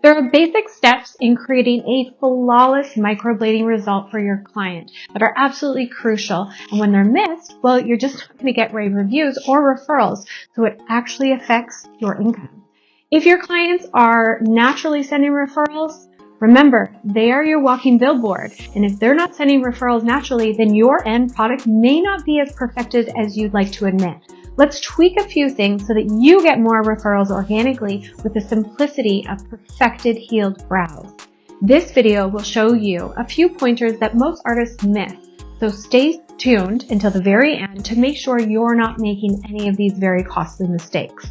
There are basic steps in creating a flawless microblading result for your client that are absolutely crucial. And when they're missed, well, you're just not going to get rave reviews or referrals, so it actually affects your income. If your clients are naturally sending referrals, remember, they are your walking billboard. And if they're not sending referrals naturally, then your end product may not be as perfected as you'd like to admit. Let's tweak a few things so that you get more referrals organically with the simplicity of perfected healed brows. This video will show you a few pointers that most artists miss, so stay tuned until the very end to make sure you're not making any of these very costly mistakes.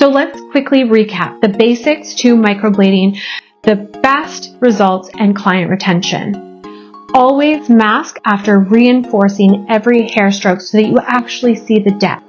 So let's quickly recap the basics to microblading, the best results, and client retention. Always mask after reinforcing every hair stroke so that you actually see the depth.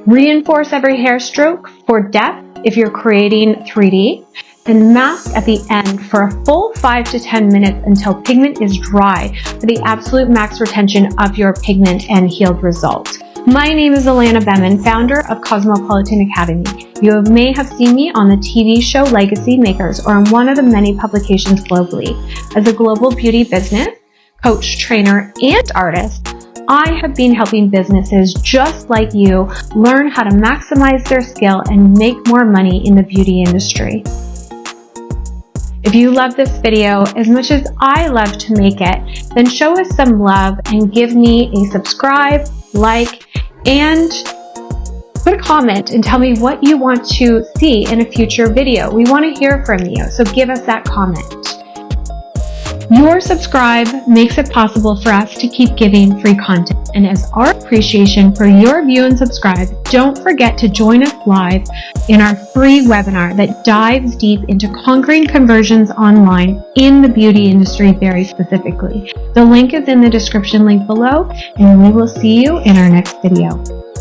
Reinforce every hair stroke for depth if you're creating 3D, and mask at the end for a full 5 to 10 minutes until pigment is dry for the absolute max retention of your pigment and healed result. My name is Alana Beman, founder of Cosmopolitan Academy. You may have seen me on the TV show Legacy Makers or on one of the many publications globally. As a global beauty business, coach, trainer, and artist, I have been helping businesses just like you learn how to maximize their skill and make more money in the beauty industry. If you love this video as much as I love to make it, then show us some love and give me a subscribe like, and put a comment and tell me what you want to see in a future video. We want to hear from you, so give us that comment. Your subscribe makes it possible for us to keep giving free content. And as our appreciation for your view and subscribe, don't forget to join us live in our free webinar that dives deep into conquering conversions online in the beauty industry very specifically. The link is in the description link below, and we will see you in our next video.